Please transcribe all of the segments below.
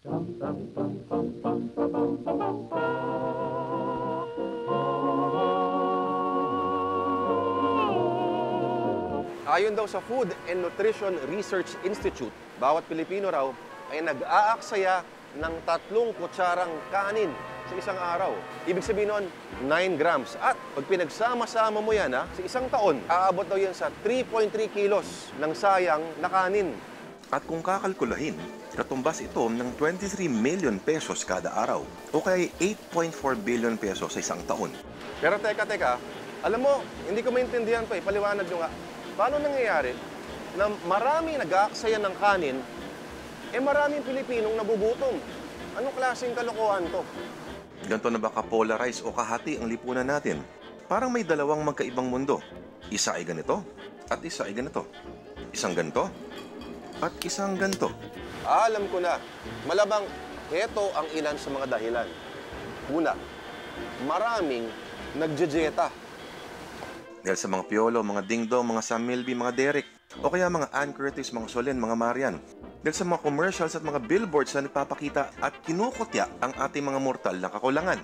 Ayon daw sa Food and Nutrition Research Institute, bawat Pilipino raw ay nag-aaksaya ng 3 kutsarang kanin sa isang araw. Ibig sabihin nun, 9 grams. At pag pinagsama-sama mo yan sa isang taon, aabot daw yan sa 3.3 kilos ng sayang na kanin. At kung kakalkulahin, katumbas ito ng 23 million pesos kada araw o kaya 8.4 billion pesos sa isang taon. Pero teka, alam mo, hindi ko maintindihan to paliwanag nyo nga. Paano nangyayari na marami nag-aaksaya ng kanin, maraming Pilipinong nagugutom? Anong klaseng kalokohan to? Ganito na ba ka-polarize o kahati ang lipunan natin? Parang may dalawang magkaibang mundo. Isa ay ganito at isa ay ganito. Isang ganito at isang ganito. Alam ko na. Malamang ito ang ilan sa mga dahilan. Una, maraming nagjejeta. Dahil sa mga Piolo, mga Dingdong, mga Sam Milby, mga Derek, o kaya mga Ann Curtis, mga Solen, mga Marian. Dahil sa mga commercials at mga billboards na nagpapakita at kinukutya ang ating mga mortal na kakulangan.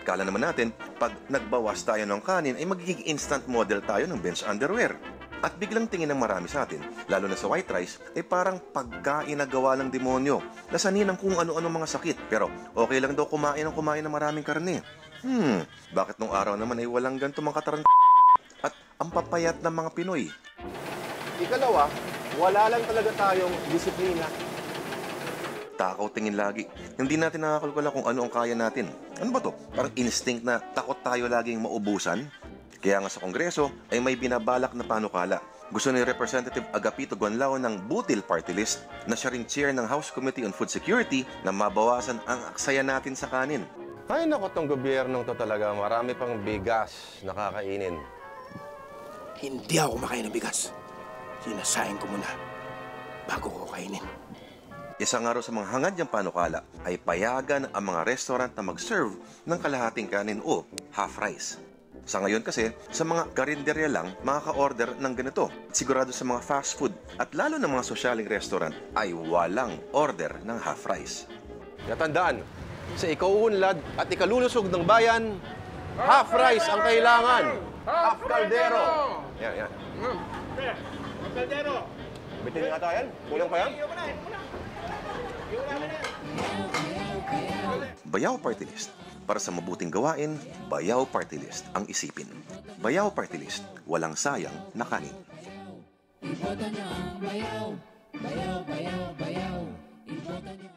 Kala naman natin, pag nagbawas tayo ng kanin, ay magiging instant model tayo ng bench underwear. At biglang tingin ng marami sa atin, lalo na sa white rice, ay parang pagkain na gawa ng demonyo. Nasanin ng kung ano-ano mga sakit. Pero okay lang daw kumain ng maraming karne. Bakit nung araw naman ay walang ganito mga katarant at ang papayat ng mga Pinoy? Ikalawa, wala lang talaga tayong disiplina. Takaw tingin lagi. Hindi natin nakakalkula kung ano ang kaya natin. Ano ba to? Parang instinct na takot tayo laging maubusan? Kaya nga sa Kongreso ay may binabalak na panukala. Gusto ni Representative Agapito Guanlao ng Butil Party List na siya ring chair ng House Committee on Food Security na mabawasan ang aksaya natin sa kanin. Ay naku, tong gobyernong to talaga, marami pang bigas na kakainin. Hindi ako makain ng bigas. Sinasayang ko muna bago ko kainin. Isang araw sa mga hangad niyang panukala ay payagan ang mga restaurant na mag-serve ng kalahating kanin o half rice. Sa ngayon kasi, sa mga karinderya lang makaka-order ng ganito. Sigurado sa mga fast food at lalo ng mga sosyaling restaurant ay walang order ng half rice. Natandaan, sa ikauunlad at ikalulusog ng bayan, half rice ang kailangan. Half kaldero. Yan. Half kaldero. Bitin nga tayo yan. Kulang pa yan. Bayaw Party List. Para sa mabuting gawain, Bayaw Party List ang isipin. Bayaw Party List, walang sayang na kanin. Iboto nyo ang Bayaw. Bayaw, bayaw, bayaw. Iboto nyo.